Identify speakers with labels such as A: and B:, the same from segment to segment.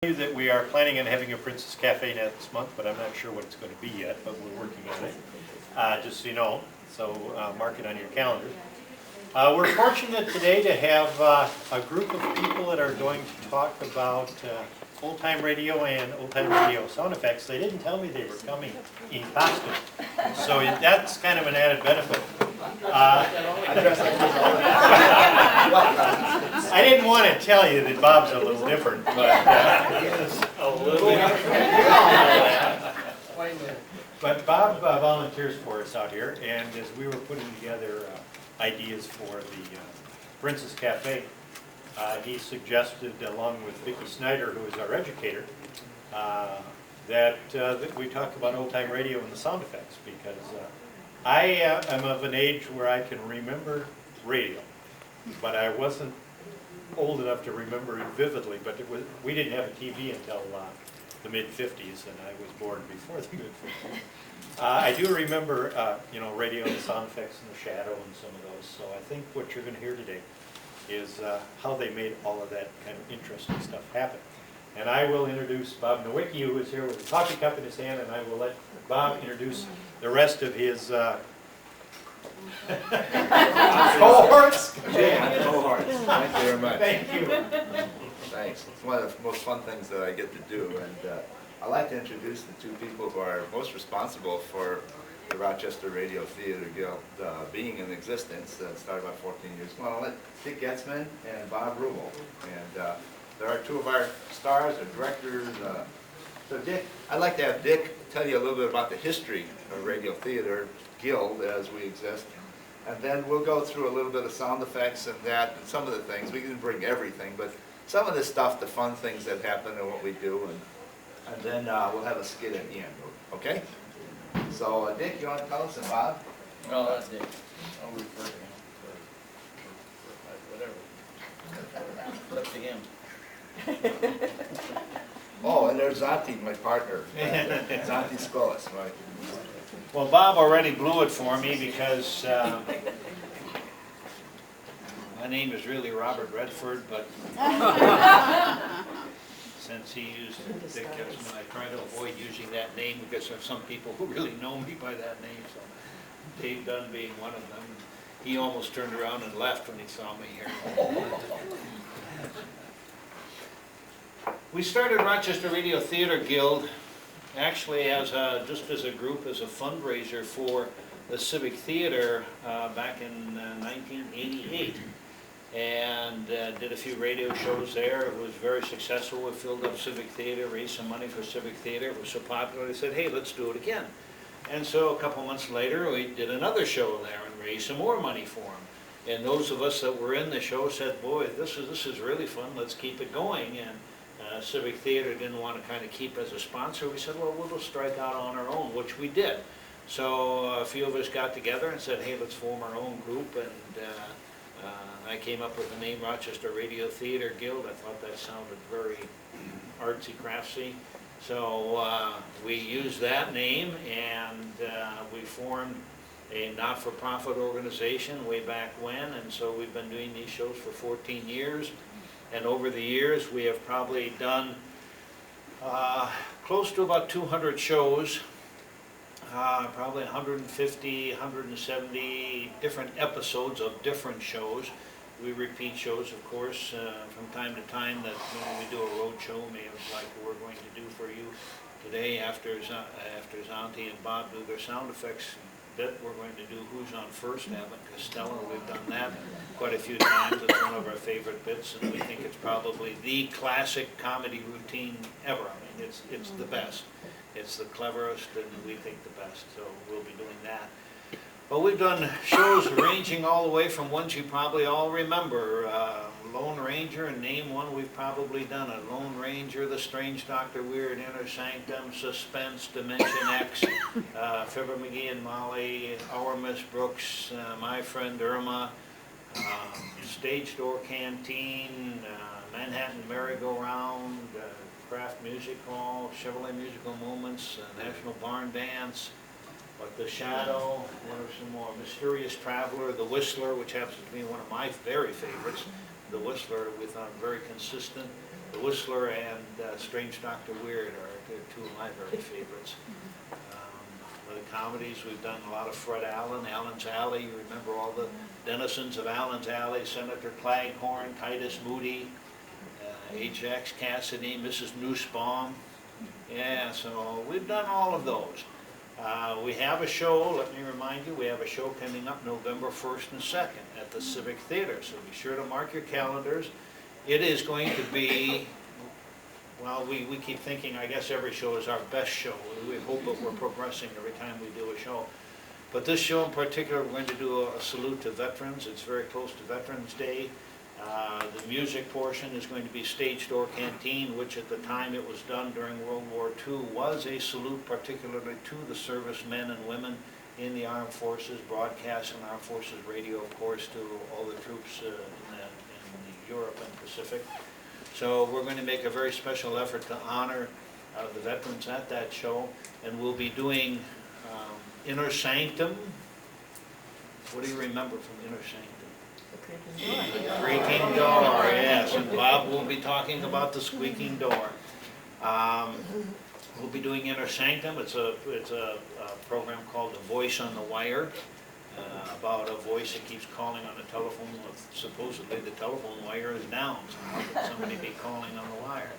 A: That we are planning on having a Princess Cafe next month, but I'm not sure what it's going to be yet, but we're working on it, just so you know, so mark it on your calendar. We're fortunate today to have a group of people that are going to talk about old-time radio and old-time radio sound effects. They didn't tell me they were coming in costume, so that's kind of an added benefit. I didn't want to tell you that Bob's a little different, but he is a little different. But Bob volunteers for us out here, and as we were putting together ideas for the Princess Cafe, he suggested, along with Vicki Snyder, who is our educator, that we talk about old-time radio and the sound effects, because I am of an age where I can remember radio, but I wasn't old enough to remember it vividly. But we didn't have a TV until the mid-50s, and I was born before the mid-50s. I do remember, radio and the sound effects and the shadow and some of those. So I think what you're going to hear today is how they made all of that kind of interesting stuff happen. And I will introduce Bob Nowicki, who is here with a coffee cup in his hand, and I will let Bob introduce the rest of his cohorts.
B: Cohorts. Thank you very much.
A: Thank you.
B: Thanks. It's one of the most fun things that I get to do, and I'd like to introduce the two people who are most responsible for the Rochester Radio Theater Guild being in existence. That started about 14 years ago. I'll let Dick Getzman and Bob Rubel. And there are two of our stars, our directors. So Dick, I'd like to have Dick tell you a little bit about the history of Radio Theater Guild as we exist. And then we'll go through a little bit of sound effects and that, and some of the things. We didn't bring everything, but some of the stuff, the fun things that happen and what we do. And then we'll have a skit at the end, okay? So Dick, you want to tell us, and Bob?
C: No, that's Dick. I'll refer to him. Whatever. Up to him.
B: Oh, and there's Zonti, my partner. Zonti Scolas, right?
C: Well, Bob already blew it for me because my name is really Robert Redford, but since he used Dick Getzman, I try to avoid using that name because there are some people who really know me by that name. So Dave Dunn being one of them. He almost turned around and left when he saw me here. We started Rochester Radio Theater Guild actually as just as a group, as a fundraiser for the Civic Theater back in 1988. And did a few radio shows there. It was very successful. We filled up Civic Theater, raised some money for Civic Theater. It was so popular, they said, hey, let's do it again. And so a couple months later, we did another show there and raised some more money for them. And those of us that were in the show said, boy, this is really fun. Let's keep it going. And Civic Theater didn't want to kind of keep as a sponsor. We said, well, we'll just strike out on our own, which we did. So a few of us got together and said, hey, let's form our own group. And I came up with the name Rochester Radio Theater Guild. I thought that sounded very artsy, craftsy. So we used that name, and we formed a not-for-profit organization way back when, and so we've been doing these shows for 14 years. And over the years, we have probably done close to about 200 shows, probably 150, 170 different episodes of different shows. We repeat shows, of course, from time to time that when we do a road show, maybe like we're going to do for you today after Zonti and Bob do their sound effects bit, we're going to do Who's on First, Abbott and Costello. We've done that quite a few times. It's one of our favorite bits, and we think it's probably the classic comedy routine ever. I mean, it's the best. It's the cleverest, and we think the best, so we'll be doing that. Well, we've done shows ranging all the way from ones you probably all remember. Lone Ranger, and name one we've probably done it. Lone Ranger, The Strange Dr. Weird, Inner Sanctum, Suspense, Dimension X, Fibber McGee and Molly, Our Miss Brooks, My Friend Irma, Stage Door Canteen, Manhattan Merry-Go-Round, Kraft Music Hall, Chevrolet Musical Moments, National Barn Dance, But the Shadow, there's some more. Mysterious Traveler, The Whistler, which happens to be one of my very favorites. The Whistler, we thought very consistent. The Whistler and Strange Dr. Weird are two of my very favorites. For the comedies, we've done a lot of Fred Allen, Allen's Alley. You remember all the denizens of Allen's Alley, Senator Claghorn, Titus Moody, Ajax Cassidy, Mrs. Nussbaum. Yeah, so we've done all of those. We have a show, let me remind you, we have a show coming up November 1st and 2nd at the Civic Theater, so be sure to mark your calendars. It is going to be, well, we keep thinking, I guess every show is our best show. We hope that we're progressing every time we do a show. But this show in particular, we're going to do a salute to veterans. It's very close to Veterans Day. The music portion is going to be Stage Door Canteen, which at the time it was done during World War II was a salute particularly to the servicemen and women in the armed forces, broadcast on Armed Forces Radio, of course, to all the troops in Europe and Pacific. So we're going to make a very special effort to honor the veterans at that show, and we'll be doing Inner Sanctum. What do you remember from Inner Sanctum? Creaking door, yes, and Bob will be talking about the squeaking door. We'll be doing Inner Sanctum. It's a program called The Voice on the Wire, about a voice that keeps calling on the telephone. Supposedly the telephone wire is down, so how could somebody be calling on the wire?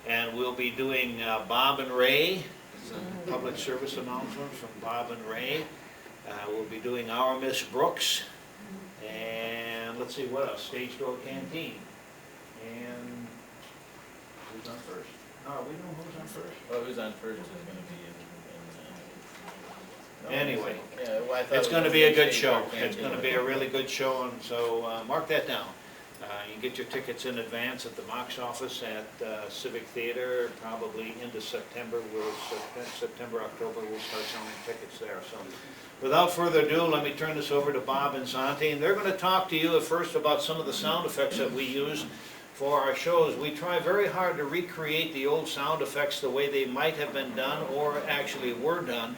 C: And we'll be doing Bob and Ray. It's a public service announcement from Bob and Ray. We'll be doing Our Miss Brooks. And let's see, what else? Stage Door Canteen. And who's on first? Oh, we know who's on first.
D: Well, who's on first is going to be
C: Anyway,
D: yeah, well, I thought
C: it's
D: it
C: going to
D: was
C: be a
D: gonna
C: good
D: be
C: show.
D: Canteen.
C: It's going to be a really good show, and so mark that down. You can get your tickets in advance at the Mox office at Civic Theater, probably into September. September, October, we'll start selling tickets there. So, without further ado, let me turn this over to Bob and Santi, and they're going to talk to you at first about some of the sound effects that we use for our shows. We try very hard to recreate the old sound effects the way they might have been done or actually were done.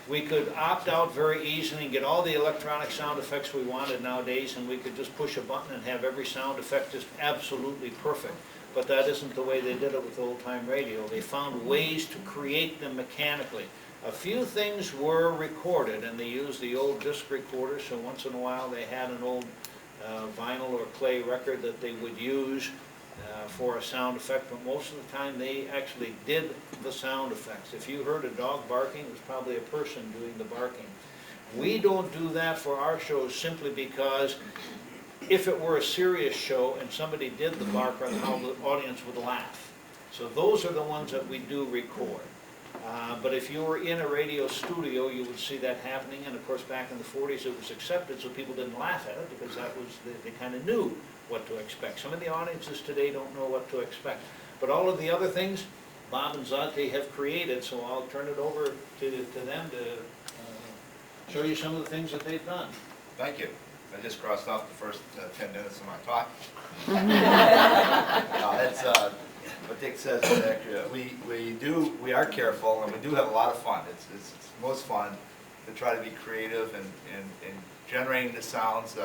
C: We could opt out very easily and get all the electronic sound effects we wanted nowadays, and we could just push a button and have every sound effect just absolutely perfect. But that isn't the way they did it with old-time radio. They found ways to create them mechanically. A few things were recorded, and they used the old disc recorder, so once in a while they had an old vinyl or clay record that they would use for a sound effect, but most of the time they actually did the sound effects. If you heard a dog barking, it was probably a person doing the barking. We don't do that for our shows simply because if it were a serious show and somebody did the bark, how the audience would laugh. So those are the ones that we do record. But if you were in a radio studio, you would see that happening, and of course back in the 40s it was accepted, so people didn't laugh at it because that was, they kind of knew what to expect. Some of the audiences today don't know what to expect. But all of the other things Bob and Zante have created, so I'll turn it over to them to show you some of the things that they've done.
B: Thank you. I just crossed off the first 10 minutes of my talk. That's what Dick says. We are careful, and we do have a lot of fun. It's most fun to try to be creative and generating the sounds.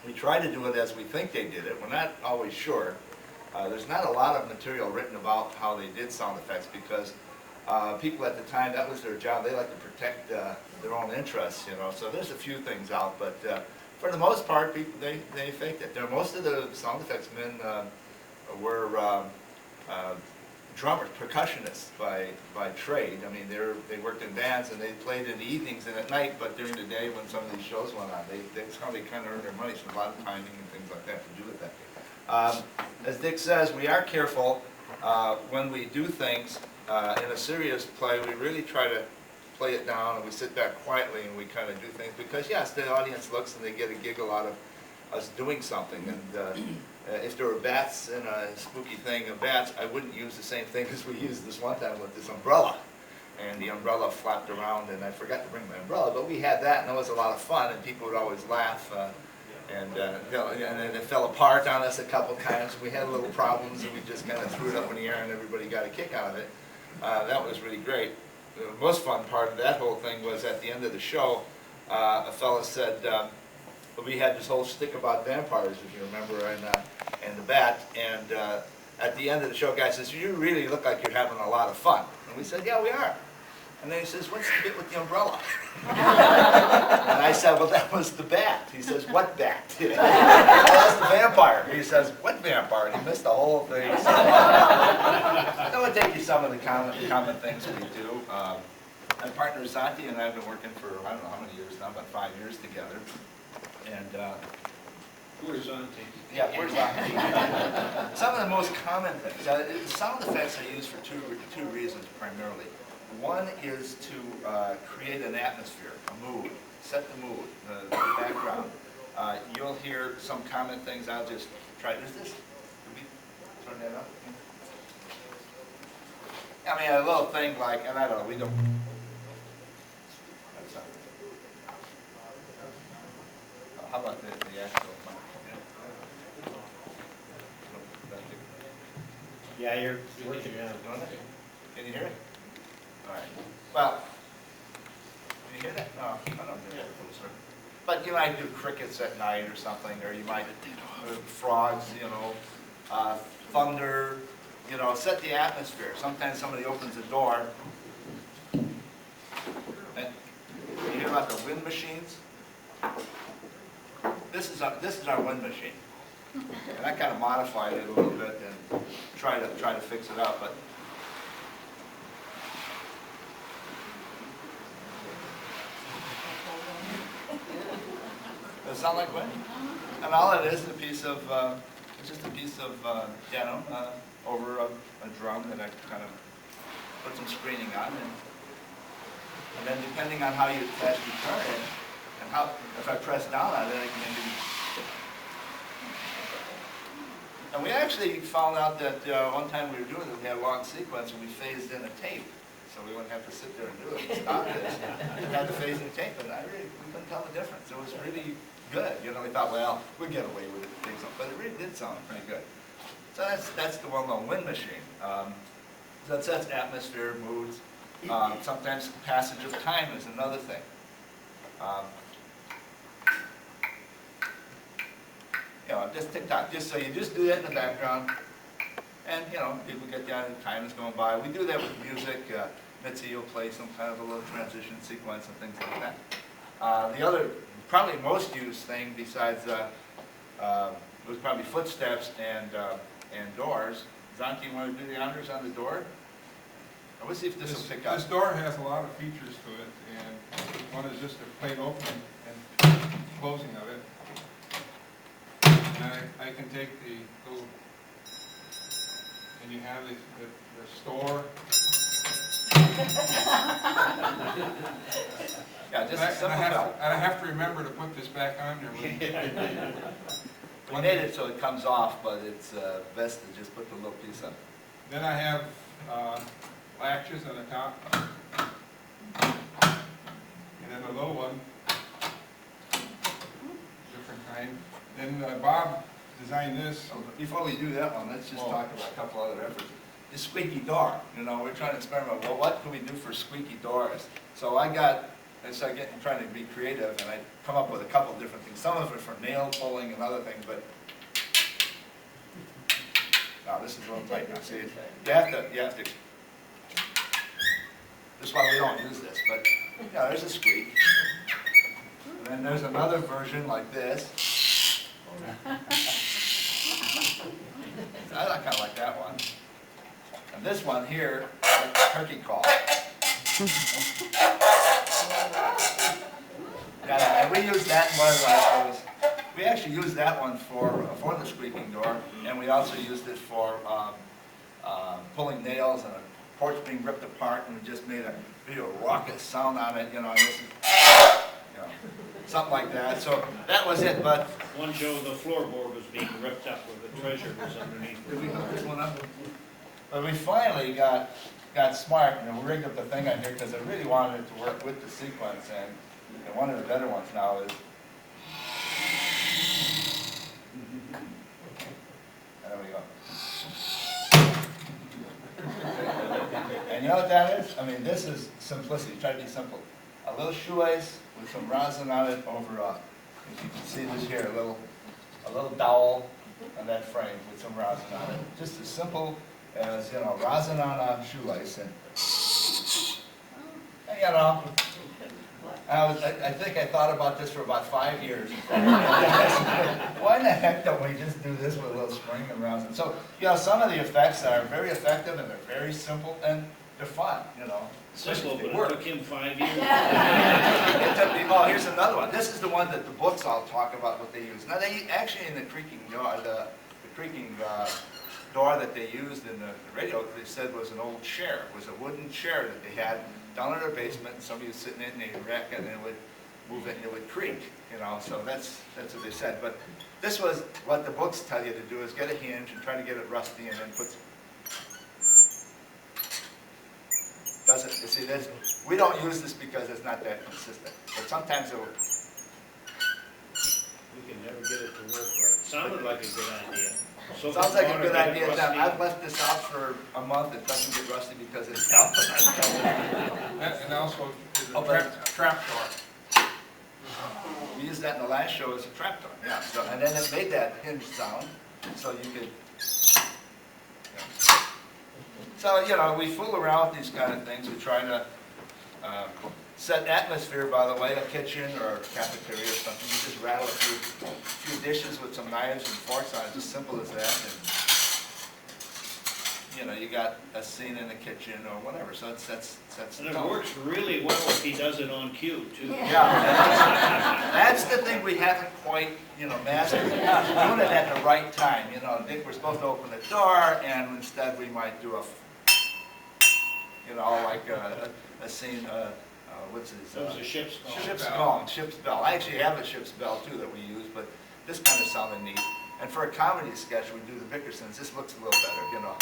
B: We try to do it as we think they did it. We're not always sure. There's not a lot of material written about how they did sound effects because people at the time, that was their job. They like to protect their own interests, you know. So there's a few things out, but for the most part, people, they faked it. Most of the sound effects men were drummers, percussionists by trade. I mean, they worked in bands and they played in the evenings and at night, but during the day when some of these shows went on, that's how they kind of earned their money. So a lot of timing and things like that to do with that. As Dick says, we are careful when we do things. In a serious play, we really try to play it down and we sit back quietly and we kind of do things because yes, the audience looks and they get a giggle out of us doing something. And if there were bats in a spooky thing of bats, I wouldn't use the same thing as we used this one time with this umbrella. And the umbrella flapped around and I forgot to bring my umbrella, but we had that and it was a lot of fun and people would always laugh. And then it fell apart on us a couple times. We had little problems and we just kind of threw it up in the air and everybody got a kick out of it. That was really great. The most fun part of that whole thing was at the end of the show, a fellow said, we had this whole stick about vampires, if you remember, and the bat, and at the end of the show, guy says, "You really look like you're having a lot of fun." And we said, "Yeah, we are." And then he says, "What's the bit with the umbrella?" And I said, "Well, that was the bat." He says, "What bat?" "Well, that's the vampire." He says, "What vampire?" And he missed the whole thing. So, that would take you some of the common things we do. My partner Zanti and I have been working for, I don't know how many years now, about 5 years together. And
C: Where's Auntie?
B: yeah, where's that? Some of the most common things. Sound effects are used for two reasons primarily. One is to create an atmosphere, a mood, set the mood, the background. You'll hear some common things. I'll just try. Is this? Can we turn that up? I mean, a little thing like, and I don't know, we don't. That's not. How about the actual?
A: Yeah, you're working
B: Doing
A: out.
B: it? Can you hear it? All right. Well, can you hear that? No, I don't hear it. But you might do crickets at night or something, or you might frogs, thunder, set the atmosphere. Sometimes somebody opens the door. And you hear about the wind machines? This is our wind machine. And I kind of modified it a little bit and try to fix it up, but does it sound like wind? And all it is a piece of it's just a piece of piano over a drum that I kind of put some screening on, and then depending on how you actually turn it and how if I press down on it, I can maybe. And we actually found out that one time we were doing it, we had a long sequence and we phased in a tape. So we wouldn't have to sit there and do it. We stopped it and had to phase in tape. And we couldn't tell the difference. It was really good. We thought, well, we'd get away with it. But it really did sound pretty good. So that's the well-known wind machine. So that's atmosphere, moods. Sometimes passage of time is another thing. Just tick-tock, so you just do that in the background, and people get down and time is going by. We do that with music. Mitzi will play some kind of a little transition sequence and things like that. The other, probably most used thing besides was probably footsteps and doors. Zonky, you want to do the honors on the door? Let's see if this will pick up.
E: This door has a lot of features to it, and one is just a plain opening and closing of it. And I can take the little, and you have the store.
B: Yeah, just a simple bell.
E: And I have to remember to put this back on there.
B: We made it so it comes off, but it's best to just put the little piece on.
E: Then I have latches on the top, and then a low one, different kind. Then Bob designed this.
B: Before we do that one, let's just talk about a couple other efforts. The squeaky door. We're trying to experiment. Well, what can we do for squeaky doors? So I started trying to be creative, and I come up with a couple of different things. Some of it for nail pulling and other things, but now this is a little tight now. See, you have to. This is why we don't use this, but there's a squeak. And then there's another version like this. I kind of like that one. And this one here, like the turkey call. Yeah, and we use that one. We actually used that one for the squeaking door, and we also used it for pulling nails and a porch being ripped apart, and we just made a real raucous sound on it. And this is, something like that. So that was it. But
C: One show the floorboard was being ripped up where the treasure was underneath.
B: did we hook this one up? But we finally got smart and we rigged up the thing on here because I really wanted it to work with the sequence. And one of the better ones now is. There we go. And you know what that is? I mean, this is simplicity. Try to be simple. A little shoelace with some rosin on it over, as you can see this here, a little dowel, on that frame with some rosin on it. Just as simple as, you know, rosin on a shoelace and you know, I think I thought about this for about 5 years. Why in the heck don't we just do this with a little spring and rosin? So, you know, some of the effects are very effective and they're very simple and they're fun, you know.
C: Simple, but it took him 5 years.
B: Oh, here's another one. This is the one that the books all talk about what they use. Now, they actually in the creaking door, the creaking door that they used in the radio, they said was an old chair. It was a wooden chair that they had down in their basement, and somebody was sitting in it, and they'd wreck it, and it would move it, and it would creak, you know, so that's what they said. But this was what the books tell you to do, is get a hinge and try to get it rusty, and then put, doesn't, you see, we don't use this because it's not that consistent, but sometimes it will.
C: We can never get it to work right. Sounded like a good idea. So
B: Sounds like a good
C: get it
B: idea.
C: rusty.
B: Now, I've left this out for a month. It doesn't get rusty because it's out.
E: And also, is
B: Oh,
E: a trap door.
B: We used that in the last show as a trap door. Yeah. So, and then it made that hinge sound, so you could. Yeah. So you know, we fool around with these kind of things. We try to set atmosphere. By the way, a kitchen or a cafeteria or something. You just rattle a few dishes with some knives and forks on it. It's as simple as that. And, you know, you got a scene in the kitchen or whatever. So that's.
C: And it works really well if he does it on cue, too.
B: Yeah, that's the thing we haven't quite, you know, mastered. Doing it at the right time, you know. I think we're supposed to open the door, and instead we might do a, you know, like a scene. What's it?
C: That was a ship's call.
B: Ship's bell. I actually have a ship's bell too that we use, but this kind of sounded neat. And for a comedy sketch, we do the Vickersons. This looks a little better, you know.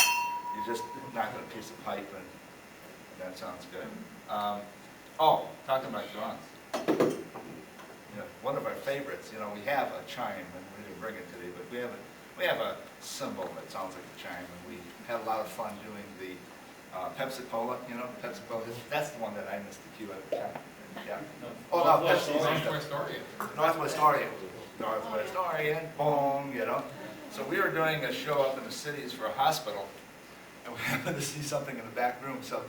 B: You just knock on a piece of pipe and that sounds good. Oh, talking about drums. You know, one of our favorites. You know, we have a chime, and we didn't bring it today, but we have a cymbal that sounds like a chime, and we had a lot of fun doing the Pepsi-Cola. You know, Pepsi-Cola. That's the one that I missed the cue at the time. Yeah. Oh no,
C: Northwest
B: Pepsi.
E: Northwest Orient.
B: Northwest Orient. Northwest Orient. Boom. You know. So we were doing a show up in the cities for a hospital, and we happened to see something in the back room. So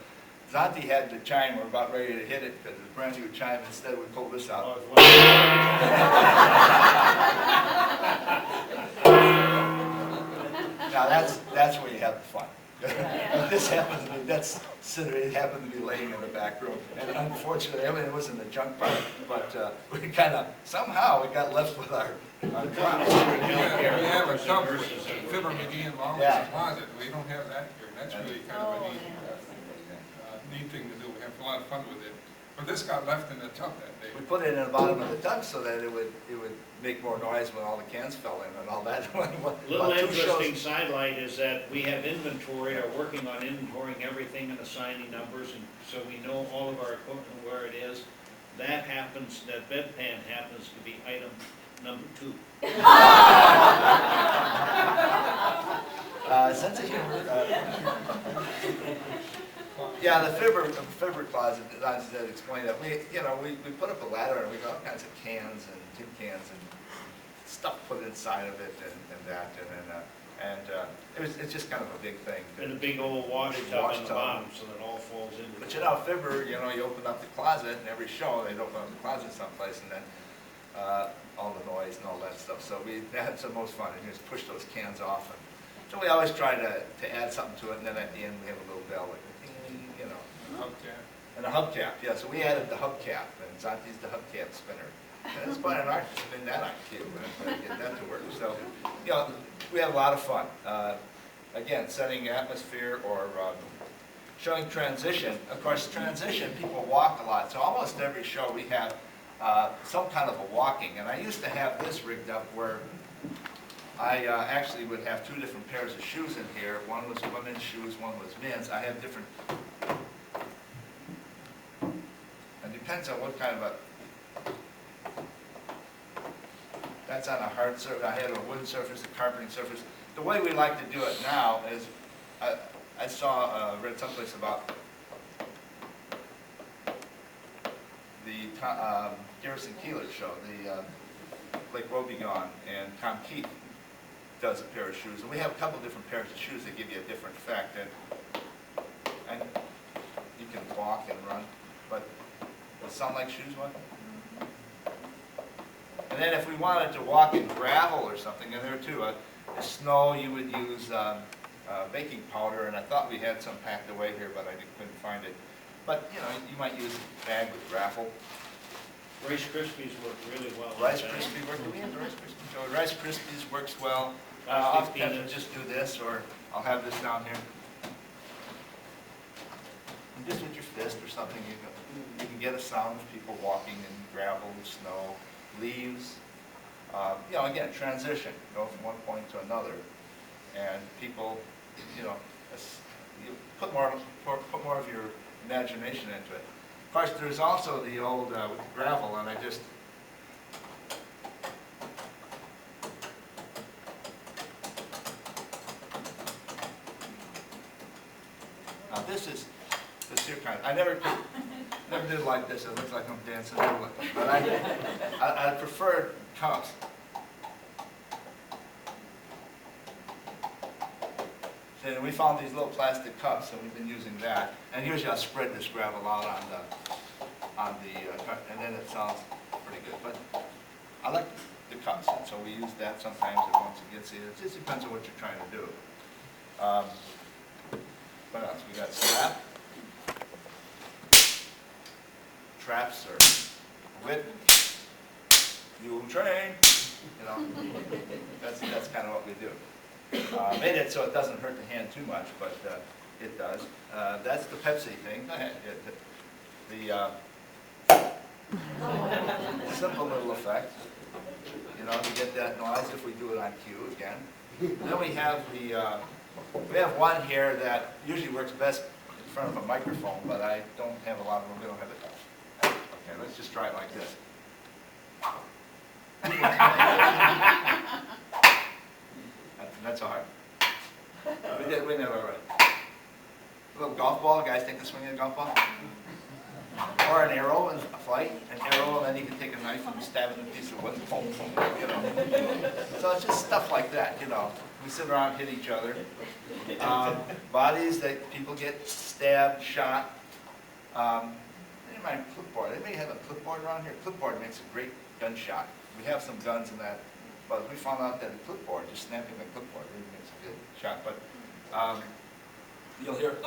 B: Zanti had the chime. We're about ready to hit it because it's a brand new chime. Instead, we pulled this out. Now that's where you have the fun. This happened to be, it happened to be laying in the back room. And unfortunately, I mean, it was in the junk pile, but we kind of, somehow we got left with our drops.
E: We have a tub with Fibber McGee and Lawless
B: Yeah.
E: closet. We don't have that here. That's really kind of a neat thing to do. We have a lot of fun with it. But this got left in the tub that day.
B: We put it in the bottom of the tub so that it would make more noise when all the cans fell in and all that.
C: Little
B: About 2
C: interesting
B: shows.
C: sidelight is that we have inventory, are working on inventorying everything and assigning numbers, and so we know all of our equipment where it is. That bedpan happens to be item number 2.
B: Sense of humor. Yeah, the Fibber closet, as I said, explained that we put up a ladder and we got all kinds of cans and tin cans and stuff put inside of it and it's just kind of a big thing.
C: And a big old wash
B: Big
C: tub
B: wash
C: on the
B: tub.
C: bottom, so that all falls into
B: But
C: it.
B: you know, Fibber, you open up the closet and every show they'd open up the closet someplace and then all the noise and all that stuff. So we had some most fun and you just push those cans off. And so we always try to add something to it, and then at the end we have a little bell like ding, you know.
E: Hubcap.
B: And a hubcap, yeah, so we added the hubcap, and Zanti's the hubcap spinner. And it's quite an art to spin that on cue and get that to work. So, we have a lot of fun. Again, setting atmosphere or showing transition. Of course, transition, people walk a lot, so almost every show we have some kind of a walking. And I used to have this rigged up where I actually would have 2 different pairs of shoes in here. One was women's shoes, one was men's. I have different. It depends on what kind of a. That's on a hard surface. I had a wood surface, a carpeting surface. The way we like to do it now is, I read someplace about the Garrison Keillor show, the Lake Wobegon and Tom Keith. does a pair of shoes, and we have a couple different pairs of shoes that give you a different effect, and you can walk and run, but does it sound like shoes, what? And then if we wanted to walk in gravel or something, and there too, the snow, you would use baking powder, and I thought we had some packed away here, but couldn't find it. But, you know, you might use a bag with gravel.
C: Rice Krispies work really well.
B: Rice Krispies work, do we have the Rice Krispies? So Rice Krispies works well.
C: About
B: I'll
C: 15
B: have to
C: minutes.
B: just do this, or I'll have this down here. And just with your fist or something, you can get a sound of people walking in gravel, snow, leaves. You know, again, transition, go from one point to another. And people, you know, you put more of your imagination into it. Of course, there's also the old with the gravel, and I just now this here kind of, I never did like this. It looks like I'm dancing, but I prefer cups. And we found these little plastic cups, and we've been using that. And usually I'll spread this gravel out on the cup, and then it sounds pretty good. But I like the cups, and so we use that sometimes. And once it gets in, it just depends on what you're trying to do. What else? We got slap, traps, or whip, mule train. You know, that's kind of what we do. Made it so it doesn't hurt the hand too much, but it does. That's the Pepsi thing. Go ahead. The simple little effect. You know, to get that noise if we do it on cue again. Then we have we have one here that usually works best in front of a microphone, but I don't have a lot of them. We don't have it. Okay, let's just try it like this. That's all right. We did it all right. A little golf ball, guys think of swinging a golf ball? Or an arrow in a flight, an arrow, and then you can take a knife and stab it in a piece of wood, boom, boom, you know. So it's just stuff like that, you know. We sit around and hit each other. Bodies that people get stabbed, shot. They might clipboard. They may have a clipboard around here. Clipboard makes a great gunshot. We have some guns in that. But we found out that a clipboard, just snapping a clipboard, really makes a good shot. But you'll hear,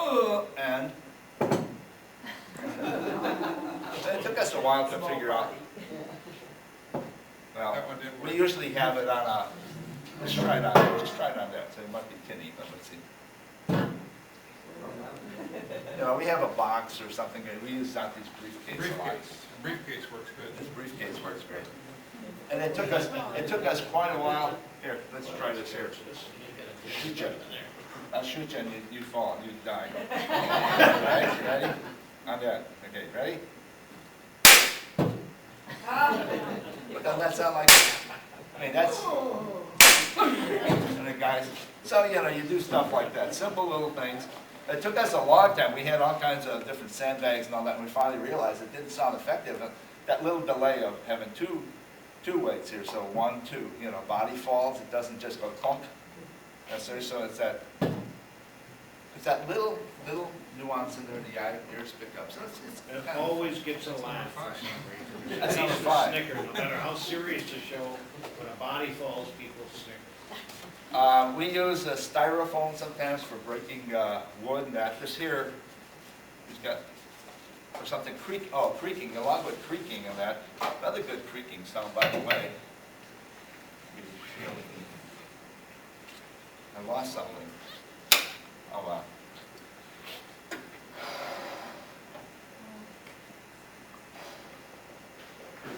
B: and it took us a while to figure out. Well, we usually have it on a, let's try it on that. So it might be tinny, but let's see. You know, we have a box or something, and we use out these briefcases a lot.
E: Briefcase works good.
B: This briefcase works great. And it took us quite a while. Here, let's try this here. Shoot you. I'll shoot you and you fall, you die. Right? Ready? On that. Okay, ready? But doesn't that sound like, I mean, that's, and the guys, so, you know, you do stuff like that. Simple little things. It took us a long time. We had all kinds of different sandbags and all that, and we finally realized it didn't sound effective. That little delay of having two weights here, so 1, 2, you know, body falls, it doesn't just go clunk. So it's that little nuance in there the ears pick up. So it's
C: It
B: kind of,
C: always gets a laugh for some reason.
B: That sounds
C: People
B: fine.
C: snicker, no matter how serious the show, when a body falls, people snicker.
B: we use a styrofoam sometimes for breaking wood and that. This here, we've got or something creaking, a lot of it creaking and that. Another good creaking sound, by the way. I lost something. Oh wow.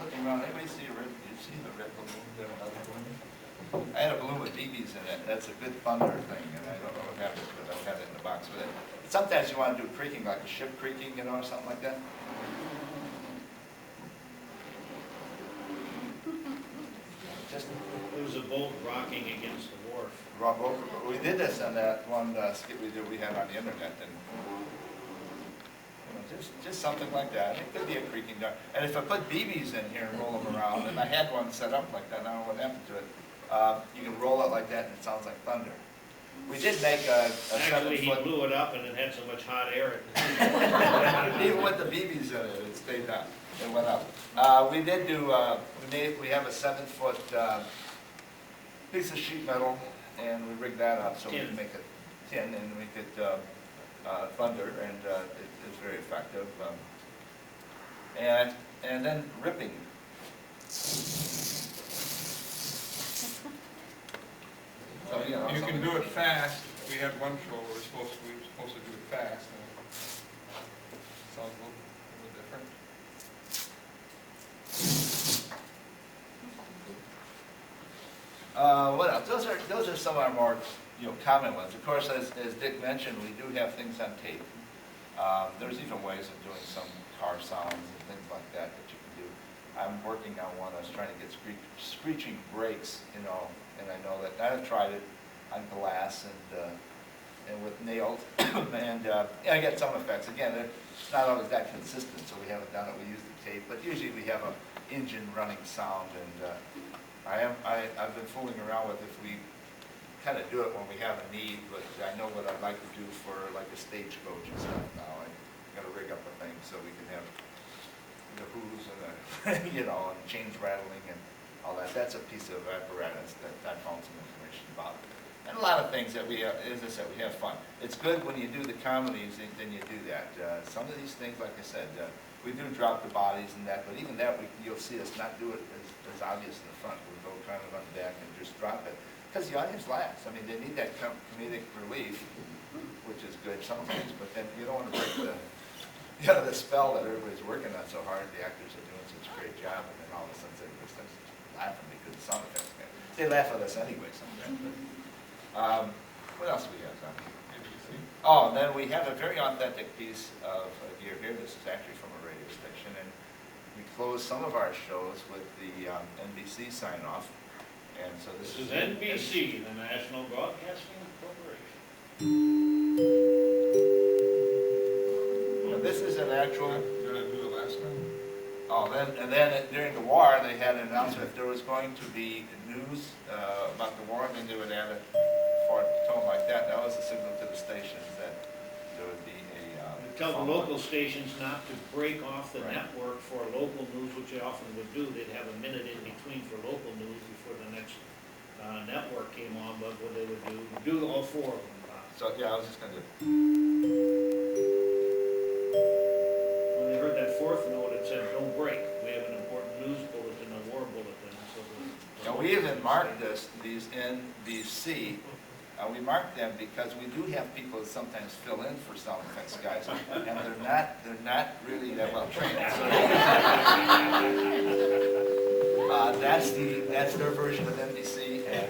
B: Looking around, anybody see a red? You see the red balloon there? Another balloon? I had a balloon with BBs in it. That's a good thunder thing, and I don't know what happened to it. I had it in the box with it. Sometimes you want to do creaking, like a ship creaking, you know, or something like that. Just
C: It was a boat rocking against the wharf.
B: Rob Oker. We did this on that one skit we had on the internet, and you know, just something like that. It could be a creaking door. And if I put BBs in here and roll them around, and I had one set up like that, I don't know what happened to it. You can roll it like that and it sounds like thunder. We did make a
C: Actually, he
B: 7-foot,
C: blew it up and it had so much hot air.
B: even with the BBs in it, it stayed down, it went up. We did do, we have a 7-foot piece of sheet metal, and we rigged that up so we
C: Tin.
B: can make it tin and make it thunder, and it's very effective. And then ripping. So, you know,
E: You can do it fast. We had one show where we were supposed to do it fast. And sounds a little different.
B: What else? Those are some of our more, common ones. Of course, as Dick mentioned, we do have things on tape. There's even ways of doing some car sounds and things like that that you can do. I'm working on one. I was trying to get screeching brakes, and I know that I've tried it on glass and with nails, and I get some effects. Again, it's not always that consistent, so we haven't done it. We use the tape, but usually we have an engine running sound, and I've been fooling around with if we kind of do it when we have a need, but I know what I'd like to do for like a stagecoach and stuff now. I'm gonna rig up a thing so we can have the who's and the, and chains rattling and all that. That's a piece of apparatus that I found some information about. And a lot of things that we have, as I said, we have fun. It's good when you do the comedies, then you do that. Some of these things, like I said, we do drop the bodies and that, but even that, you'll see us not do it as obvious in the front. We'll go kind of on the back and just drop it. Because the audience laughs. I mean, they need that comedic relief, which is good sometimes, but then you don't want to break the spell that everybody's working on so hard. The actors are doing such a great job, and then all of a sudden they just start laughing because the sound effects man. They laugh at us anyway sometimes. But, what else do we have, Don? Oh, and then we have a very authentic piece of gear here. This is actually from a radio station, and we close some of our shows with the NBC sign-off. And so
C: This is NBC, the National Broadcasting Corporation.
B: Now, this is an actual.
E: You want to do the last one?
B: Oh, then during the war, they had an announcement if there was going to be news about the war, then they would add a tone like that. That was a signal to the stations that there would be
C: We tell the local stations not to break off the
B: Right.
C: network for local news, which they often would do. They'd have a minute in between for local news before the next network came on, but what they would do all four of them.
B: So, yeah, I was just going to do.
C: When they heard that fourth note, it said, "Don't break. We have an important news bulletin, a war bulletin." So
B: And we even marked these NBC. We mark them because we do have people that sometimes fill in for sound effects guys, and they're not really that well trained. So that's their version of NBC, and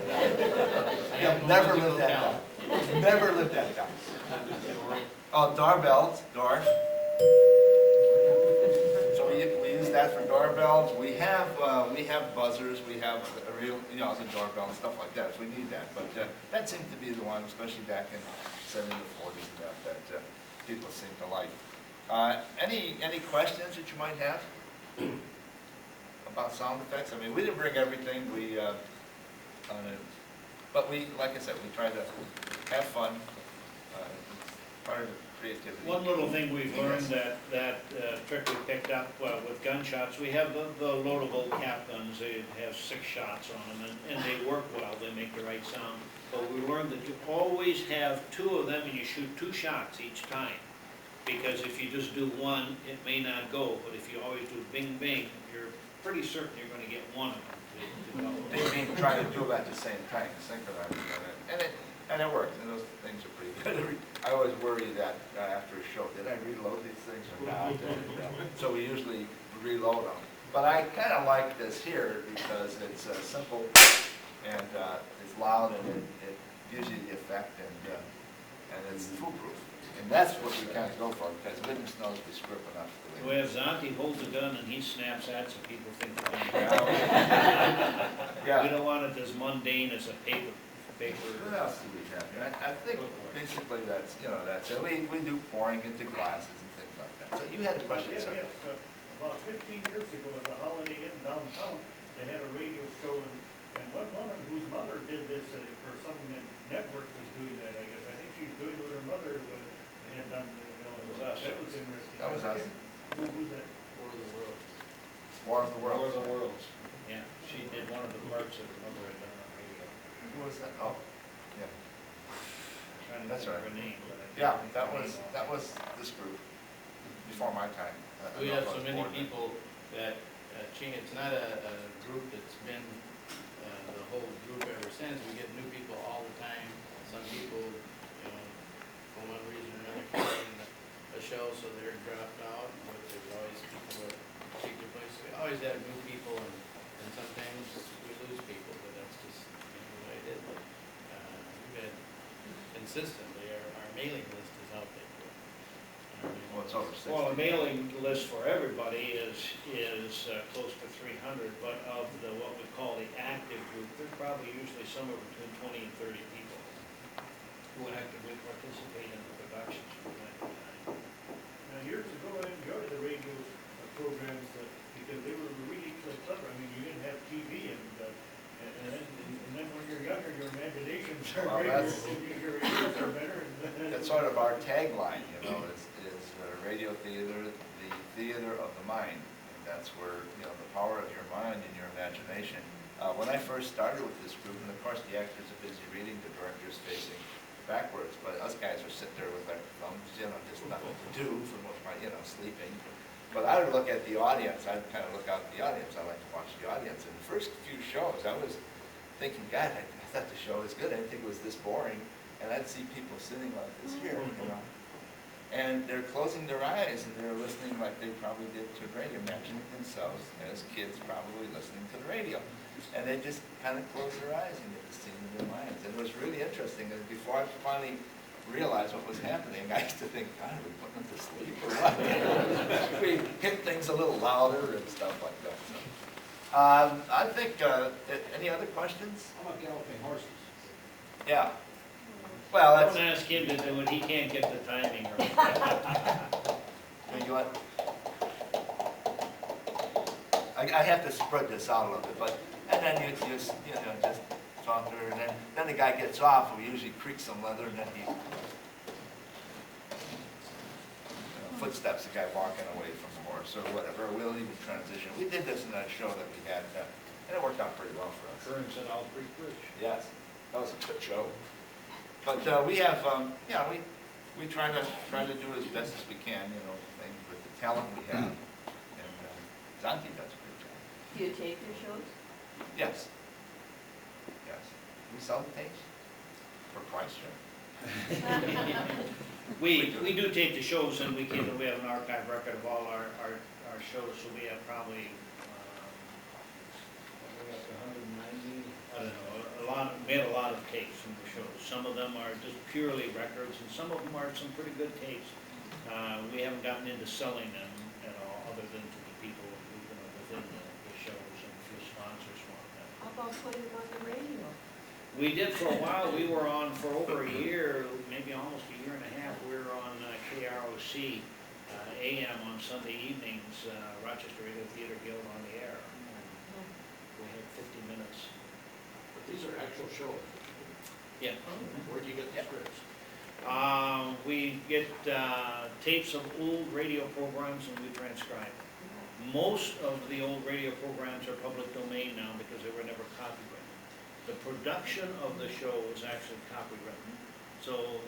B: they'll never live that down. Never live that down. Oh, doorbells, door. So we use that for doorbells. We have buzzers. We have a real, the doorbell and stuff like that. So we need that. But that seemed to be the one, especially back in the 70s and 40s, that people seem to like. Any questions that you might have about sound effects? I mean, we didn't bring everything. But like I said, we try to have fun. Part of the creativity.
C: one little thing we've learned that trick we picked up with gunshots, we have the loadable cap guns. They have 6 shots on them, and they work well. They make the right sound. But we learned that you always have 2 of them, and you shoot 2 shots each time. Because if you just do one, it may not go. But if you always do bing, bing, you're pretty certain you're going to get one of them to go.
B: They mean try to do it at the same time, synchronize it, and it works, and those things are pretty good. I always worry that after a show, did I reload these things or not? So we usually reload them. But I kind of like this here because it's simple and it's loud and it gives you the effect and it's foolproof. And that's what we kind of go for because witness knows we screw up enough.
C: We have Zonti holds a gun and he snaps at so people think the gun.
B: Yeah.
C: We don't want it as mundane as a paper.
B: What else do we have here? I think basically that's it. We do pouring into glasses and things like that. So you had a question, sir?
F: About 15 years ago at the Holiday Inn downtown, they had a radio show, and
C: And one whose mother did this, or some network was doing that, I guess. I think she was doing it with her mother, and done, it was us. That was interesting.
B: That was us.
C: Who's that?
D: War of the Worlds.
B: War of the
D: War of
B: Worlds.
D: the Worlds.
C: Yeah, she did one of the parts that her mother had done on radio.
B: Who was that? Oh, yeah.
C: Trying to
B: That's
C: think of
B: right.
C: her name, but I can't
B: Yeah,
C: think
B: that
C: of her
B: was,
C: name
B: that was this group, before my time. I
D: We
B: don't know
D: have
B: if I
D: so
B: was
D: many
B: born then.
D: people that, it's not a group that's been the whole group ever since. We get new people all the time. Some people, for one reason or another, can't get in a show, so they're dropped out. But there's always people that take their place. We always have new people, and sometimes we lose people, but that's just the way it is. We've had consistently, our mailing list is out there.
B: Well, it's over 60.
C: Well, a mailing list for everybody is close to 300, but of the, what we call the active group, there's probably usually somewhere between 20 and 30 people who actively participate in the productions from time to time. Now, years ago, I enjoyed the radio programs because they were really clever. I mean, you didn't have TV, and then when you're younger, your imaginations are
B: Well,
C: greater,
B: that's-
C: your ears are better.
B: That's sort of our tagline, is radio theater, the theater of the mind. And that's where, the power of your mind and your imagination. When I first started with this group, and of course the actors are busy reading, the director's facing backwards, but us guys are sitting there with our thumbs, just nothing to do for the most part, sleeping. But I would look at the audience, I'd kind of look out at the audience, I like to watch the audience. And the first few shows, I was thinking, God, I thought the show was good, I didn't think it was this boring. And I'd see people sitting like this here, And they're closing their eyes and they're listening like they probably did to the radio, imagining themselves as kids probably listening to the radio. And they just kind of close their eyes and get the scene in their minds. And it was really interesting. And before I finally realized what was happening, I used to think, God, are we putting them to sleep or what? We hit things a little louder and stuff like that. So, I think, any other questions?
C: How about galloping horses?
B: Yeah. Well, that's...
C: Don't ask him to do it, he can't get the timing right.
B: You know what? I have to spread this out a little bit, but, and then you just, just talk to her, and then the guy gets off, and we usually creak some leather, and then he, footsteps, the guy walking away from the horse, or whatever, we'll even transition. We did this in that show that we had, and it worked out pretty well for us.
C: Currents at Owl Creek Bridge.
B: Yes, that was a good show. But we have, we try to do as best as we can, things with the talent we have. And Zanti does a great job.
F: Do you tape your shows?
B: Yes. Yes. We sell the tapes for price, sure.
C: We do tape the shows, and we have an archive record of all our shows, so we have probably, we're up to 190, I don't know, we have a lot of tapes from the shows. Some of them are just purely records, and some of them are some pretty good tapes. We haven't gotten into selling them at all, other than to the people within the shows, and a few sponsors want them.
F: How about putting them on the radio?
C: We did for a while. We were on for over a year, maybe almost a year and a half. We were on KROC AM on Sunday evenings, Rochester Radio Theater Guild on the air. We had 50 minutes.
G: But these are actual shows.
C: Yeah.
G: Where do you get the scripts?
C: We get tapes of old radio programs and we transcribe them. Most of the old radio programs are public domain now because they were never copywritten. The production of the show was actually copywritten, so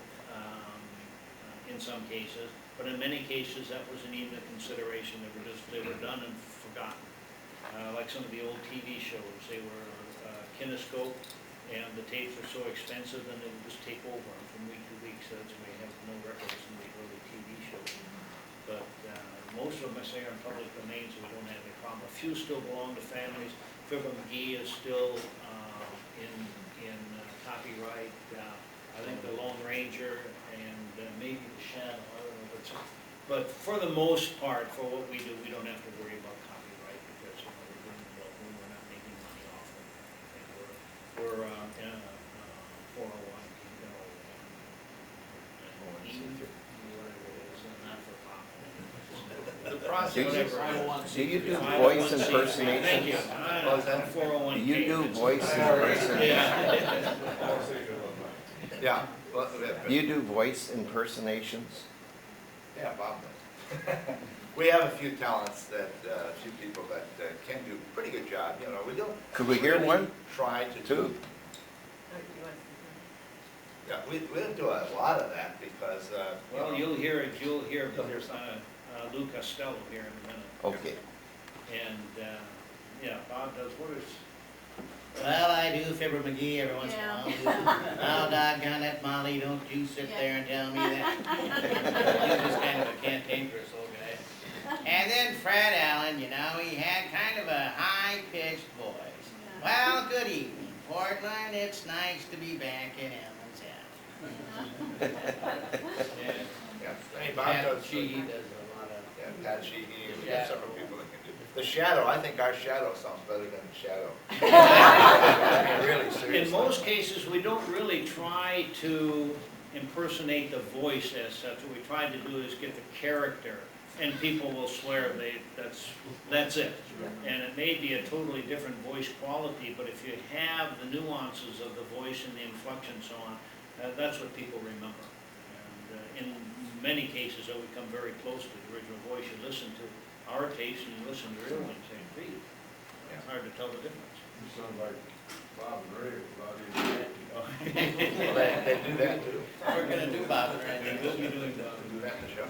C: in some cases, but in many cases that wasn't even a consideration. They were done and forgotten. Like some of the old TV shows, they were kinescope, and the tapes are so expensive, and they would just take over them from week to week, so that's why we have no records in the early TV shows. But most of them, I say, are in public domain, so we don't have any problem. A few still belong to families. Fibber McGee is still in copyright. I think the Lone Ranger and maybe the Shadow, I don't know, but for the most part, for what we do, we don't have to worry about copyright because we're doing well, we're not making money off of anything. We're 401, and whatever it is, not for profit.
G: The
B: process.
H: Do you-
C: whatever.
G: 501c3.
H: Do you do
C: 501c3.
H: voice
C: Thank
H: impersonations?
C: you.
B: What was that?
C: 401k.
H: Do you do voice
C: Yeah.
H: impersonations?
B: Yeah. Well,
H: Do you do voice impersonations?
B: yeah, Bob does. We have a few talents that, a few people that can do a pretty good job, you know, we don't.
H: Could we hear
B: really
H: one?
B: Try to
H: Two.
B: do, yeah, we don't do a lot of that because,
C: Well,
B: you know,
C: you'll hear it, you'll hear
B: You'll hear some.
C: Lou Costello here in a minute.
H: Okay.
C: And, yeah, Bob does, what is,
D: Well, I do Fibber McGee every once in a while. Oh, doggone it, Molly, don't you sit there and tell me that. He's just kind of a cantankerous old guy. And then Fred Allen, you know, he had kind of a high-pitched voice. Well, good evening, Portland. It's nice to be back in Emmons
C: yeah,
B: yeah, I mean, Bob
D: Pat
B: does.
D: Sheehy does a lot of.
B: Yeah, Pat Sheehy, we have several people that can do. The Shadow, I think our Shadow sounds better than the Shadow. I mean, really, seriously.
C: in most cases, we don't really try to impersonate the voice as such. What we try to do is get the character, and people will swear that's it. And it may be a totally different voice quality, but if you have the nuances of the voice and the inflection and so on, that's what people remember. And in many cases, it would come very close to the original voice. You listen to our tapes and you listen to real ones, and say, gee, it's hard to tell the difference.
E: You sound like Bob and Ray, Bob
B: Well, they do that too.
D: We're gonna do Bob and
C: They
D: Randy.
C: will be doing
B: Do that in the show.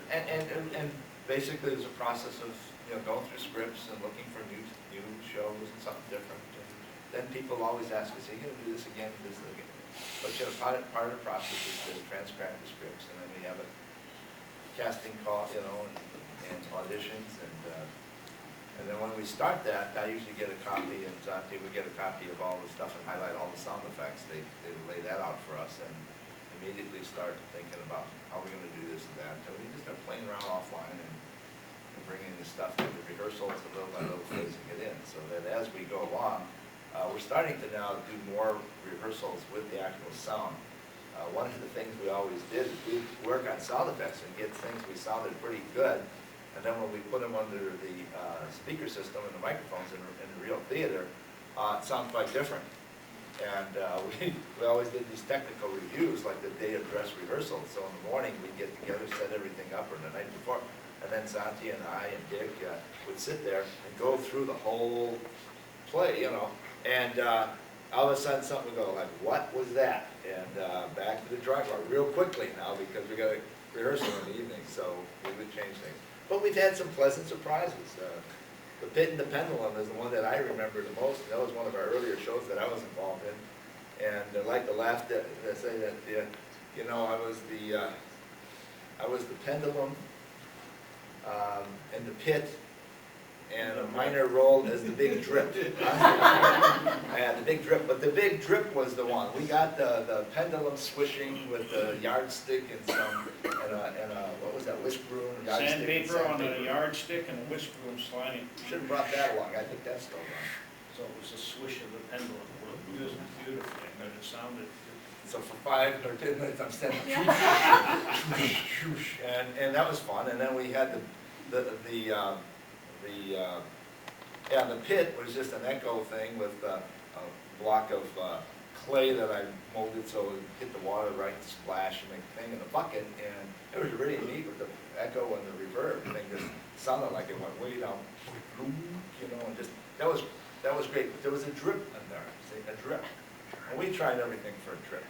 B: And basically, there's a process of, you know, going through scripts and looking for new shows and something different. And then people always ask us, are you gonna do this again, this again? But, you know, part of the process is to transcribe the scripts, and then we have a casting call, you know, and auditions, and then when we start that, I usually get a copy, and Zanti would get a copy of all the stuff and highlight all the sound effects. They lay that out for us, and immediately start thinking about how we're gonna do this and that. So we just start playing around offline and bringing this stuff to the rehearsals and little by little phasing it in, so that as we go along, we're starting to now do more rehearsals with the actual sound. One of the things we always did is we work on sound effects and get things we sounded pretty good, and then when we put them under the speaker system and the microphones in the real theater, it sounds quite different. And we always did these technical reviews like the day of dress rehearsal. So in the morning, we'd get together, set everything up, or the night before, and then Santi and I and Dick would sit there and go through the whole play, you know, and all of a sudden something would go like, what was that? And back to the drawing board real quickly now, because we got a rehearsal in the evening, so we would change things. But we've had some pleasant surprises. The Pit and the Pendulum is the one that I remember the most. That was one of our earlier shows that I was involved in. And I like to laugh to say that, you know, I was the Pendulum and the Pit, and a minor role as the Big Drip. Yeah, the Big Drip, but the Big Drip was the one. We got the pendulum swishing with the yardstick and what was that, whisk broom? Yardstick and
C: sandpaper on a
B: sandpaper.
C: yardstick and a whisk broom sliding.
B: Should have brought that along, I think that's still on.
C: So it was a swish of the pendulum. It was beautifully, and it sounded.
B: So for 5 or 10 minutes, I'm standing, and that was fun. And then we had the Pit was just an echo thing with a block of clay that I molded so it would hit the water right and splash and make a thing in a bucket. And it was really neat with the echo and the reverb. The thing just sounded like it went way down, you know, and just, that was great. But there was a drip in there, see, a drip. And we tried everything for a drip.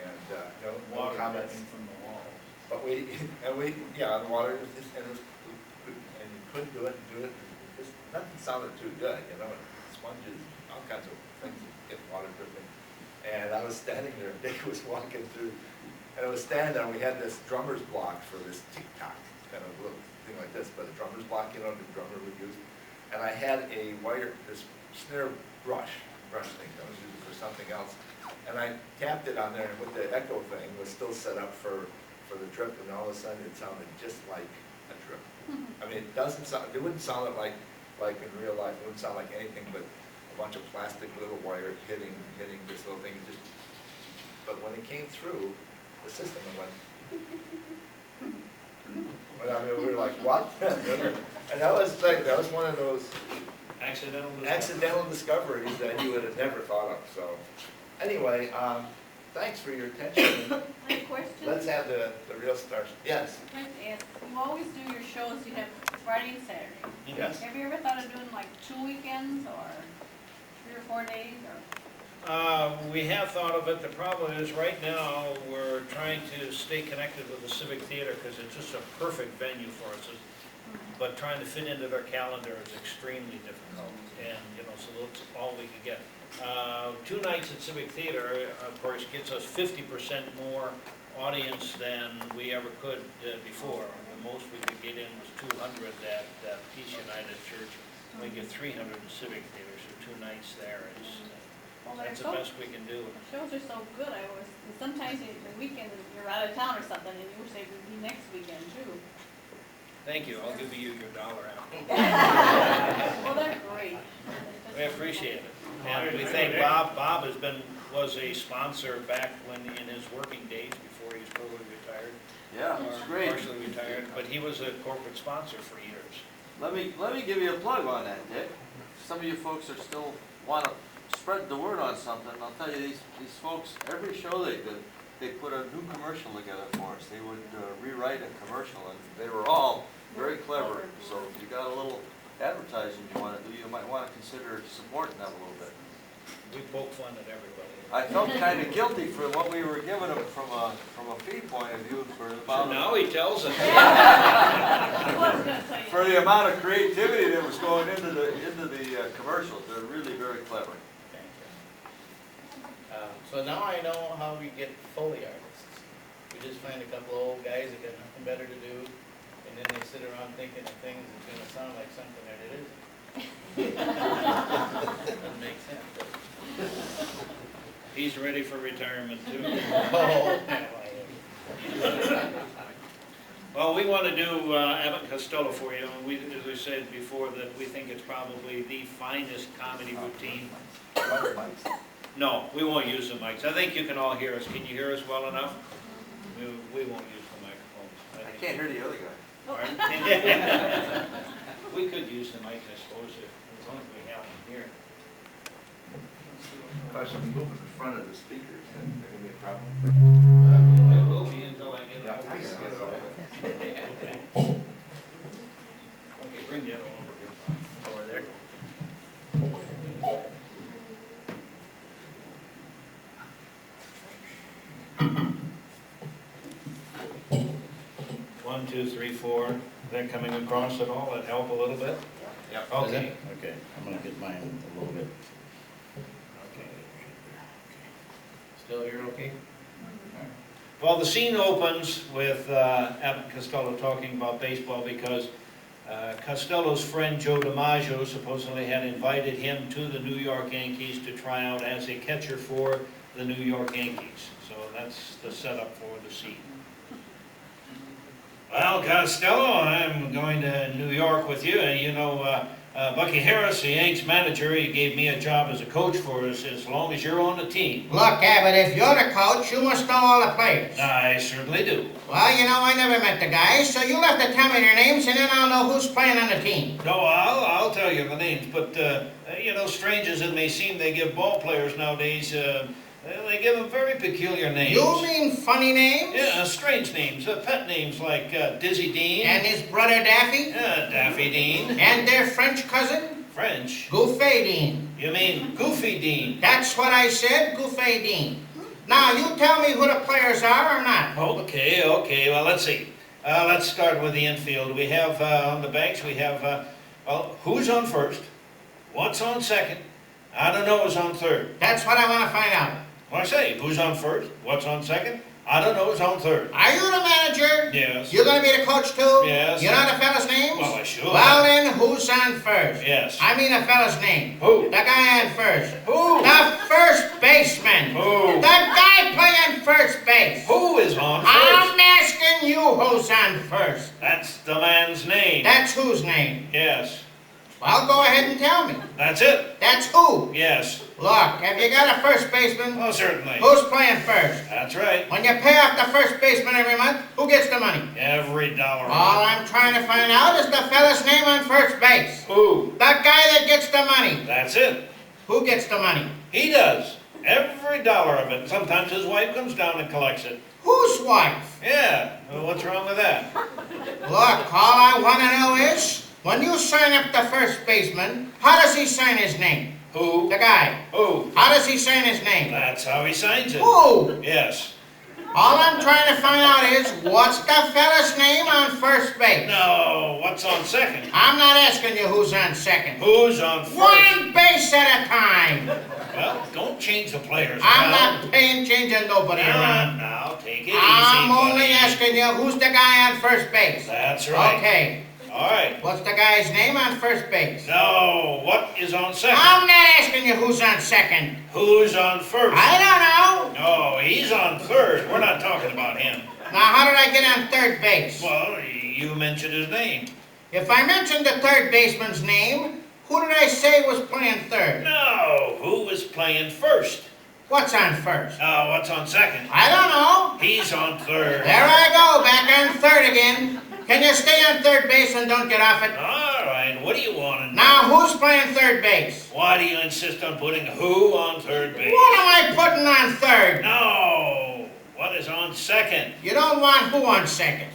B: And, you know, no
C: Water
B: comments.
C: dripping from the walls.
B: But the water was just, and you couldn't do it and do it. Just, nothing sounded too good, you know, sponges, all kinds of things that get water dripping. And I was standing there, and Dick was walking through, and I was standing there, and we had this drummer's block for this tick-tock, kind of little thing like this, but a drummer's block, you know, the drummer would use. And I had a this snare brush thing that I was using for something else. And I tapped it on there, and with the echo thing was still set up for the drip, and all of a sudden it sounded just like a drip. I mean, it wouldn't sound like in real life, it wouldn't sound like anything but a bunch of plastic little wire hitting this little thing. But when it came through the system, it went. Well, I mean, we were like, What? And that was like, that was one of those accidental discoveries that you would have never thought of, so. Anyway, thanks for your attention.
I: My question?
B: Let's have the real start. Yes,
I: I'd like to ask, you always do your shows, you have Friday and Saturday.
B: yes.
I: Have you ever thought of doing like 2 weekends or 3 or 4 days or?
C: We have thought of it. The problem is, right now, we're trying to stay connected with the Civic Theater because it's just a perfect venue for us. But trying to fit into their calendar is extremely difficult, and, you know, so that's all we could get. 2 nights at Civic Theater, of course, gets us 50% more audience than we ever could before. The most we could get in was 200 at Peace United Church. We get 300 at Civic Theater, so 2 nights there is,
I: Well, they're
C: that's the
I: so,
C: best we can do.
I: the shows are so good, I was, sometimes the weekend, you're out of town or something, and you wish they would be next weekend too.
C: Thank you, I'll give you your dollar out.
I: Well, they're great.
C: We appreciate it. And we thank Bob. Bob was a sponsor back when, in his working days, before he was totally retired.
J: Yeah,
C: Or
J: it's great.
C: partially retired, but he was a corporate sponsor for years.
J: Let me give you a plug on that, Dick. Some of you folks are still want to spread the word on something. I'll tell you, these folks, every show they did, they put a new commercial together for us. They would rewrite a commercial, and they were all very clever. So if you got a little advertising you want to do, you might want to consider supporting them a little bit.
C: We poke fun at everybody.
J: I felt kind of guilty for what we were giving them from a fee point of view for the
C: So
J: amount of,
C: now he tells us.
I: I was gonna tell you.
J: for the amount of creativity that was going into the commercials. They're really very clever.
D: So now I know how we get Foley artists. We just find a couple of old guys that got nothing better to do, and then they sit around thinking of things that's gonna sound like something that it isn't. Doesn't make sense.
C: He's ready for retirement too.
D: Oh,
C: Well, we want to do Abbott and Costello for you. And we, as I said before, that we think it's probably the finest comedy routine. No, we won't use the mics. I think you can all hear us. Can you hear us well enough? We won't use the microphones.
J: I can't hear the other guy.
C: Pardon? We could use the mics, I suppose, as long as we have them here.
B: If I should move in front of the speakers, then there can be a problem.
C: It will be until I get
B: Yeah,
C: it.
B: I guess so.
C: Okay, bring that over there. One, two, three, four. They're coming across at all. That help a little bit?
B: Yep.
C: Okay.
D: Okay, I'm gonna get mine a little bit.
C: Okay.
D: Still here, okay?
C: Well, the scene opens with Abbott and Costello talking about baseball because Costello's friend Joe DiMaggio supposedly had invited him to the New York Yankees to try out as a catcher for the New York Yankees. So that's the setup for the scene. Well, Costello, I'm going to New York with you. You know, Bucky Harris, the Yanks manager, he gave me a job as a coach for us as long as you're on the team.
K: Look, Abbott, if you're the coach, you must know all the players.
C: I certainly do.
K: Well, you know, I never met the guys, so you'll have to tell me their names, and then I'll know who's playing on the team.
C: No, I'll tell you the names, but, you know, strange as it may seem, they give ball players nowadays, they give them very peculiar names.
K: You mean funny names?
C: Yeah, strange names, pet names like Dizzy Dean.
K: And his brother Daffy?
C: Daffy Dean.
K: And their French cousin?
C: French.
K: Goofy Dean.
C: You mean Goofy Dean?
K: That's what I said, Goofy Dean. Now, you tell me who the players are or not.
C: Okay, well, let's see. Let's start with the infield. We have, on the banks, we have, well, who's on first? What's on second? I don't know who's on third.
K: That's what I want to find out.
C: Well, I say, who's on first? What's on second? I don't know who's on third.
K: Are you the manager?
C: Yes.
K: You gonna be the coach too?
C: Yes.
K: You know the fella's names?
C: Well, I should.
K: Well then, who's on first?
C: Yes.
K: I mean the fella's name.
C: Who?
K: The guy on first.
C: Who?
K: The first baseman.
C: Who?
K: The guy playing first base.
C: Who is on first?
K: I'm asking you who's on first.
C: That's the man's name.
K: That's whose name?
C: Yes.
K: Well, go ahead and tell me.
C: That's it.
K: That's who.
C: Yes.
K: Look, have you got a first baseman?
C: Oh, certainly.
K: Who's playing first?
C: That's right.
K: When you pay off the first baseman every month, who gets the money?
C: Every dollar.
K: All I'm trying to find out is the fella's name on first base.
C: Who?
K: The guy that gets the money.
C: That's it.
K: Who gets the money?
C: He does. Every dollar of it. Sometimes his wife comes down and collects it.
K: Whose wife?
C: Yeah. Well, what's wrong with that?
K: Look, all I want to know is, when you sign up the first baseman, how does he sign his name?
C: Who?
K: The guy.
C: Who?
K: How does he sign his name?
C: That's how he signs it.
K: Who?
C: Yes.
K: All I'm trying to find out is, what's the fella's name on first base?
C: No, what's on second?
K: I'm not asking you who's on second.
C: Who's on first?
K: One base at a time.
C: Well, don't change the players
K: I'm
C: around.
K: not paying changing nobody around.
C: Now, take it easy,
K: I'm only
C: buddy.
K: asking you who's the guy on first base.
C: That's right.
K: Okay.
C: All right.
K: What's the guy's name on first base?
C: No, what is on second?
K: I'm not asking you who's on second.
C: Who's on first?
K: I don't know.
C: No, he's on third. We're not talking about him.
K: Now, how did I get on third base?
C: Well, you mentioned his name.
K: If I mentioned the third baseman's name, who did I say was playing third?
C: No, who was playing first?
K: What's on first?
C: What's on second?
K: I don't know.
C: He's on third.
K: There I go, back on third again. Can you stay on third base and don't get off it?
C: All right, what do you want to know?
K: Now, who's playing third base?
C: Why do you insist on putting who on third base?
K: What am I putting on third?
C: No, what is on second?
K: You don't want who on second?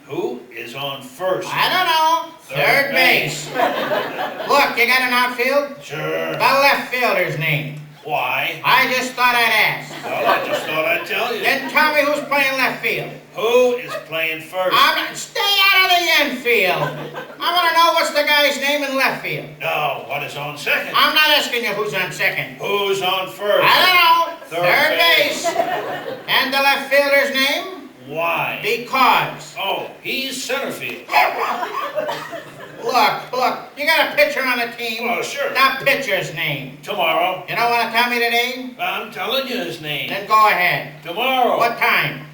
C: Who is on first?
K: I don't know. Third base. Look, you got an outfield?
C: Sure.
K: The left fielder's name.
C: Why?
K: I just thought I'd ask.
C: Well, I just thought I'd tell you.
K: Then tell me who's playing left field.
C: Who is playing first?
K: Stay out of the infield. I want to know what's the guy's name in left field.
C: No, what is on second?
K: I'm not asking you who's on second.
C: Who's on first?
K: I don't know.
C: Third
K: base. And the left fielder's name?
C: Why?
K: Because.
C: Oh, he's center field.
K: Look, you got a pitcher on the team.
C: Oh, sure.
K: That pitcher's name.
C: Tomorrow.
K: You don't want to tell me today?
C: I'm telling you his name.
K: Then go ahead.
C: Tomorrow.
K: What time?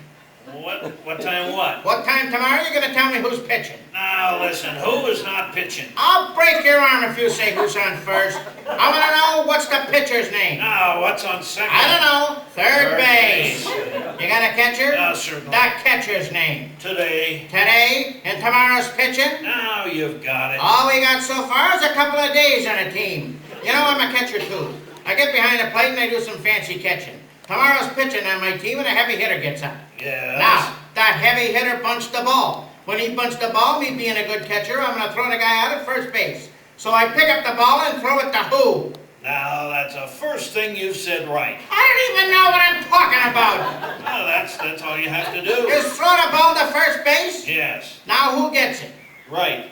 C: What time what?
K: What time tomorrow you're going to tell me who's pitching?
C: Now listen, who is not pitching?
K: I'll break your arm if you say who's on first. I want to know what's the pitcher's name.
C: Now, what's on second?
K: I don't know. Third base.
C: base.
K: You got a catcher?
C: Certainly.
K: That catcher's name.
C: Today.
K: Today and tomorrow's pitching?
C: Now you've got it.
K: All we got so far is a couple of days on a team. You know, I'm a catcher too. I get behind the plate and I do some fancy catching. Tomorrow's pitching on my team and a heavy hitter gets on.
C: Yes.
K: Now, that heavy hitter bunched the ball. When he bunched the ball, me being a good catcher, I'm going to throw the guy out at first base. So I pick up the ball and throw it to who?
C: Now that's the first thing you've said right.
K: I don't even know what I'm talking about.
C: Well, that's all you have to do.
K: Just throw the ball to first base?
C: Yes.
K: Now who gets it?
C: Right.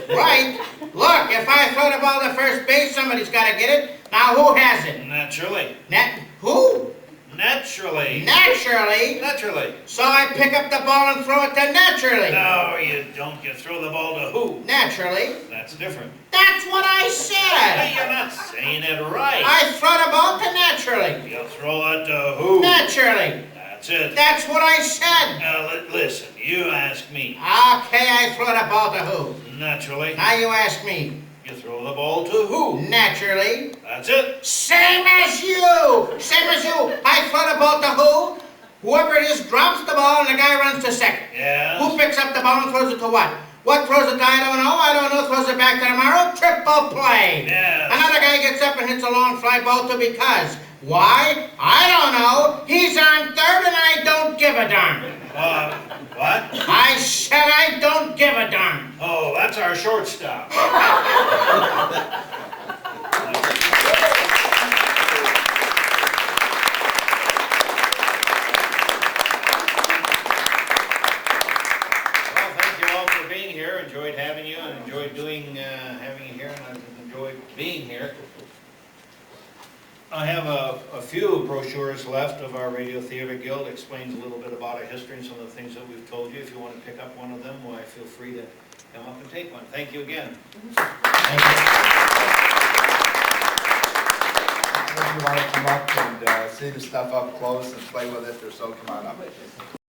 K: Right. Look, if I throw the ball to first base, somebody's got to get it. Now who has it?
C: Naturally.
K: Who?
C: Naturally.
K: Naturally.
C: Naturally.
K: So I pick up the ball and throw it to naturally.
C: No, you don't. You throw the ball to who?
K: Naturally.
C: That's different.
K: That's what I
C: Hey,
K: said.
C: you're not saying it right.
K: I throw the ball to naturally.
C: You throw it to who?
K: Naturally.
C: That's it.
K: That's what I said.
C: Now, listen, you ask me.
K: Okay, I throw the ball to who?
C: Naturally.
K: Now you ask me.
C: You throw the ball to who?
K: Naturally.
C: That's it.
K: Same as you. Same as you. I throw the ball to who? Whoever it is drops the ball and the guy runs to second.
C: Yes.
K: Who picks up the ball and throws it to what? What throws it to? I don't know. Throws it back to tomorrow. Triple play.
C: Yes.
K: Another guy gets up and hits a long fly ball to because. Why? I don't know. He's on third and I don't give a darn.
C: What?
K: I said I don't give a darn.
C: Oh, that's our shortstop. Well, thank you all for being here. Enjoyed having you and enjoyed having you here, and I've enjoyed being here. I have a few brochures left of our Radio Theater Guild. Explains a little bit about our history and some of the things that we've told you. If you want to pick up one of them, why, feel free to come up and take one. Thank you again.
B: If you want to come up and see the stuff up close and play with it, or so, come on up.